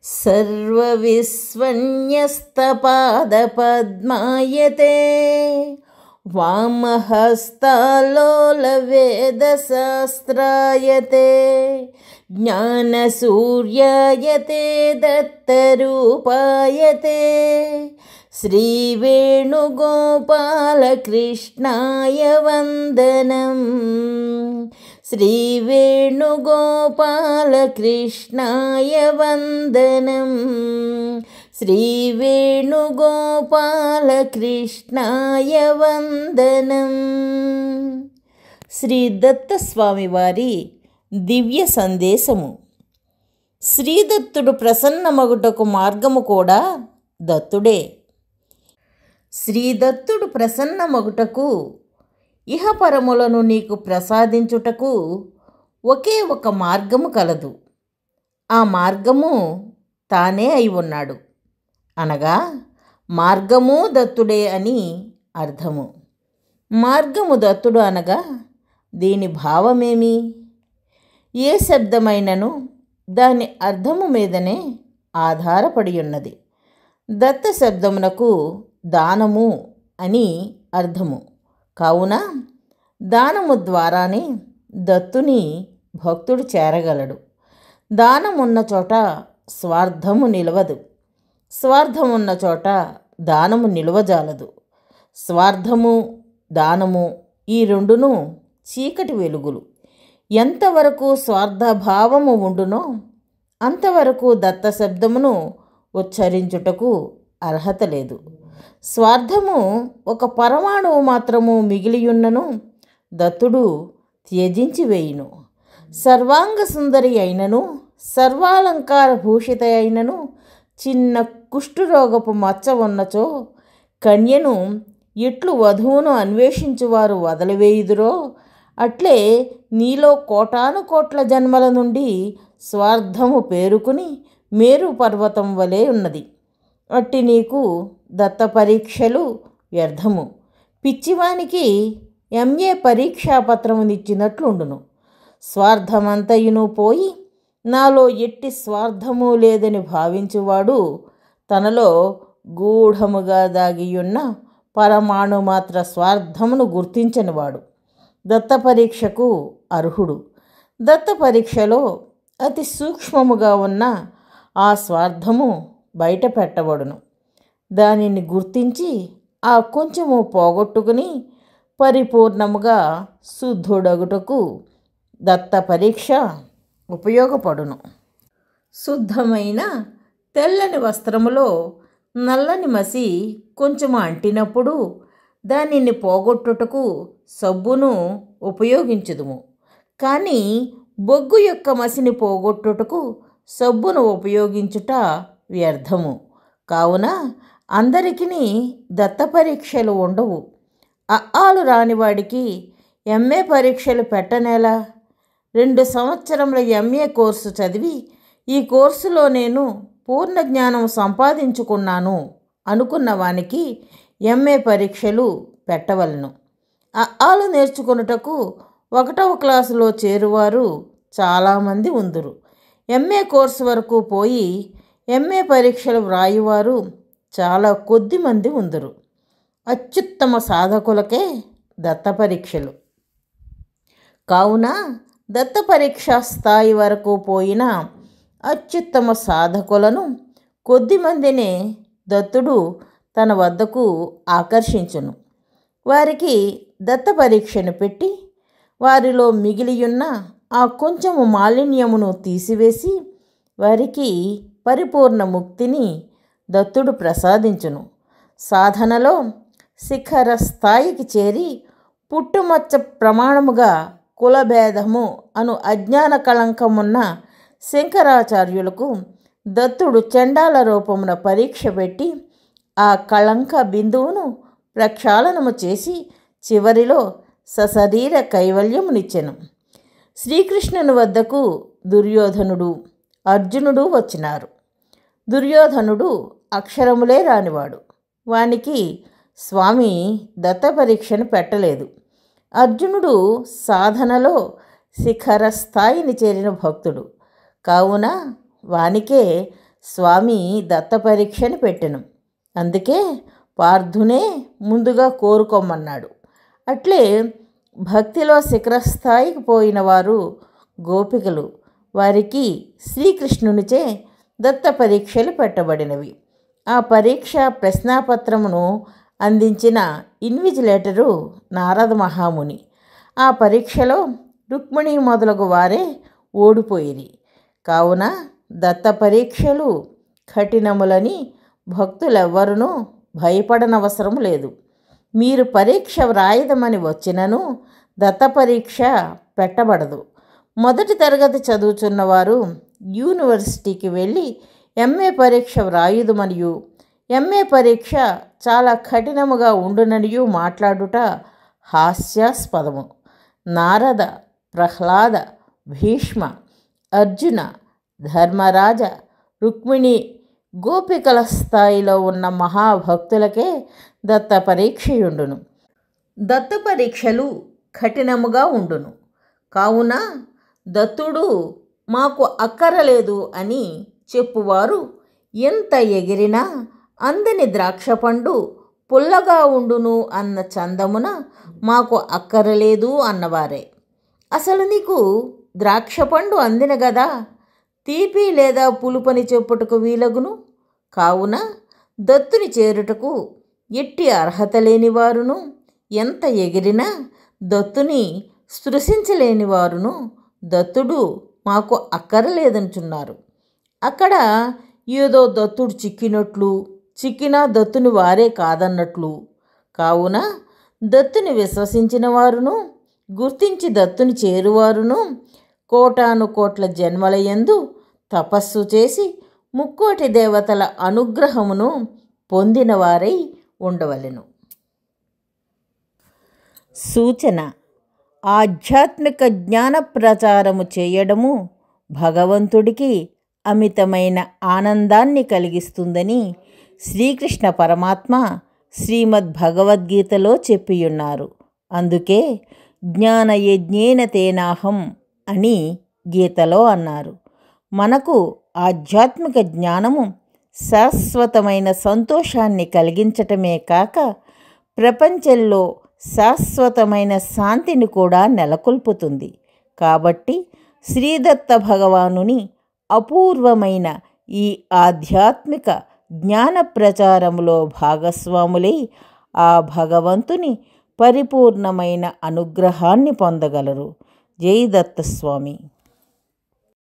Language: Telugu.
सर्वविस्वन्यस्तपादपद्मायते वामहस्तालोलवेदशास्त्रायते ज्ञानसूर्यायते दत्तरूपायते श्रीवेणुगोपालकृष्णाय वन्दनम् श्रीवेणुगोपालकृष्णाय वन्दनम् श्रीवेणुगोपालकृष्णाय वन्दनम् శ్రీ దత్తస్వామి వారి దివ్య సందేశము. శ్రీదత్తుడు ప్రసన్నమగుటకు మార్గము కూడా దత్తుడే. శ్రీదత్తుడు ప్రసన్నమగుటకు ఇహపరములను నీకు ప్రసాదించుటకు ఒకే ఒక మార్గము కలదు. ఆ మార్గము తానే అయి ఉన్నాడు. అనగా మార్గము దత్తుడే అని అర్థము. మార్గము దత్తుడు అనగా దీని భావమేమి? ఏ శబ్దమైనను దాని అర్థము మీదనే ఆధారపడి ఉన్నది. దత్త శబ్దమునకు దానము అని అర్థము. కావున దానము ద్వారానే దత్తుని భక్తుడు చేరగలడు. దానమున్న చోట స్వార్థము నిలవదు, స్వార్థమున్న చోట దానము నిలవజాలదు. స్వార్థము దానము ఈ రెండును చీకటి వెలుగులు. ఎంతవరకు స్వార్థభావము ఉండునో అంతవరకు దత్త శబ్దమును ఉచ్చరించుటకు అర్హత లేదు. స్వార్థము ఒక పరమాణువు మాత్రము మిగిలియున్నను దత్తుడు త్యజించి వేయును. సర్వాంగ సుందరి అయినను సర్వాలంకార భూషిత అయినను చిన్న కుష్ఠరోగపు మచ్చ ఉన్నచో కన్యను ఎట్లు వధువును అన్వేషించువారు వదిలివేయుదురో అట్లే నీలో కోటాను కోట్ల జన్మల నుండి స్వార్థము పేరుకుని మేరు పర్వతం వలె ఉన్నది. అట్టి నీకు దత్త పరీక్షలు వ్యర్థము. పిచ్చివానికి ఎంఏ పరీక్షాపత్రమునిచ్చినట్లుండును. స్వార్థమంతయును పోయి నాలో ఎట్టి స్వార్థము లేదని భావించువాడు తనలో గూఢముగా దాగియున్న పరమాణు మాత్ర స్వార్థమును గుర్తించనివాడు దత్త పరీక్షకు అర్హుడు. దత్త పరీక్షలో అతి సూక్ష్మముగా ఉన్న ఆ స్వార్థము బయట పెట్టబడును. దానిని గుర్తించి ఆ కొంచెము పోగొట్టుకుని పరిపూర్ణముగా శుద్ధుడగుటకు దత్త పరీక్ష ఉపయోగపడును. శుద్ధమైన తెల్లని వస్త్రములో నల్లని మసి కొంచెము అంటినప్పుడు దానిని పోగొట్టుటకు సబ్బును ఉపయోగించుదుము. కానీ బొగ్గు యొక్క మసిని పోగొట్టుటకు సబ్బును ఉపయోగించుట వ్యర్థము. కావున అందరికీ దత్త పరీక్షలు ఉండవు. అఆలు రానివాడికి ఎంఏ పరీక్షలు పెట్టనేలా? 2 సంవత్సరముల ఎంఏ కోర్సు చదివి ఈ కోర్సులో నేను పూర్ణ జ్ఞానం సంపాదించుకున్నాను అనుకున్న వానికి ఎంఏ పరీక్షలు పెట్టవలను. అఆలు నేర్చుకొనుటకు 1వ క్లాసులో చేరువారు చాలామంది ఉందురు. ఎంఏ కోర్సు వరకు పోయి ఎంఏ పరీక్షలు వ్రాయువారు చాలా కొద్ది మంది ఉందురు. అత్యుత్తమ సాధకులకే దత్త పరీక్షలు. కావున దత్త పరీక్షా స్థాయి వరకు పోయిన అత్యుత్తమ సాధకులను కొద్దిమందినే దత్తుడు తన వద్దకు ఆకర్షించును. వారికి దత్త పరీక్షను పెట్టి వారిలో మిగిలియున్న ఆ కొంచెము మాలిన్యమును తీసివేసి వారికి పరిపూర్ణ ముక్తిని దత్తుడు ప్రసాదించును. సాధనలో శిఖర స్థాయికి చేరి పుట్టుమచ్చ ప్రమాణముగా కులభేదము అను అజ్ఞాన కళంకమున్న శంకరాచార్యులకు దత్తుడు చండాల రూపమున పరీక్ష పెట్టి ఆ కళంక బిందువును ప్రక్షాళనము చేసి చివరిలో సశరీర కైవల్యమునిచ్చెను. శ్రీకృష్ణుని వద్దకు దుర్యోధనుడు, అర్జునుడు వచ్చినారు. దుర్యోధనుడు అక్షరములే రానివాడు. వానికి స్వామి దత్త పరీక్షను పెట్టలేదు. అర్జునుడు సాధనలో శిఖర స్థాయిని చేరిన భక్తుడు. కావున వానికే స్వామి దత్త పరీక్షని పెట్టెను. అందుకే పార్థునే ముందుగా కోరుకోమన్నాడు. అట్లే భక్తిలో శిఖరస్థాయికి పోయిన వారు గోపికలు, వారికి శ్రీకృష్ణునిచే దత్త పరీక్షలు పెట్టబడినవి. ఆ పరీక్ష ప్రశ్నాపత్రమును అందించిన ఇన్విజిలేటరు నారద మహాముని. ఆ పరీక్షలో రుక్మిణి మొదలగు వారే ఓడిపోయిరి. కావున దత్త పరీక్షలు కఠినములని భక్తులెవ్వరూ భయపడనవసరం లేదు. మీరు పరీక్ష వ్రాయదమని వచ్చినను దత్త పరీక్ష పెట్టబడదు. మొదటి తరగతి చదువుచున్నవారు యూనివర్సిటీకి వెళ్ళి ఎంఏ పరీక్ష వ్రాయుదుమనియు ఎంఏ పరీక్ష చాలా కఠినముగా ఉండుననియు మాట్లాడుట హాస్యాస్పదము. నారద, ప్రహ్లాద, భీష్మ, అర్జున, ధర్మరాజ, రుక్మిణి, గోపికల స్థాయిలో ఉన్న మహాభక్తులకే దత్త పరీక్షయుండును. దత్త పరీక్షలు కఠినముగా ఉండును. కావున దత్తుడు మాకు అక్కరలేదు అని చెప్పువారు ఎంత ఎగిరినా అందని ద్రాక్షపండు పుల్లగా ఉండును అన్న చందమున మాకు అక్కరలేదు అన్నవారే. అసలు నీకు ద్రాక్షపండు అందిన గదా, తీపి లేదా పులుపని చెప్పుటకు వీలగును. కావున దత్తుని చేరుటకు ఎట్టి అర్హత లేనివారును, ఎంత ఎగిరినా దత్తుని స్పృశించలేనివారును దత్తుడు మాకు అక్కరలేదనుచున్నారు. అక్కడ ఏదో దత్తుడు చిక్కినట్లు, చిక్కినా దత్తుని వారే కాదన్నట్లు. కావున దత్తుని విశ్వసించిన వారును, గుర్తించి దత్తుని చేరువారును కోటాను కోట్ల జన్మలయందు తపస్సు చేసి ముక్కోటి దేవతల అనుగ్రహమును పొందినవారై ఉండవలెను. సూచన: ఆధ్యాత్మిక జ్ఞాన ప్రచారము చేయడము భగవంతుడికి అమితమైన ఆనందాన్ని కలిగిస్తుందని శ్రీకృష్ణ పరమాత్మ శ్రీమద్భగవద్గీతలో చెప్పియున్నారు. అందుకే జ్ఞానయజ్ఞేన తేనాహం అని గీతలో అన్నారు. మనకు ఆధ్యాత్మిక జ్ఞానము శాశ్వతమైన సంతోషాన్ని కలిగించటమే కాక ప్రపంచంలో శాశ్వతమైన శాంతిని కూడా నెలకొల్పుతుంది. కాబట్టి శ్రీదత్త భగవానుని అపూర్వమైన ఈ ఆధ్యాత్మిక జ్ఞాన ప్రచారములో భాగస్వాములై ఆ భగవంతుని పరిపూర్ణమైన అనుగ్రహాన్ని పొందగలరు. జై దత్తస్వామి.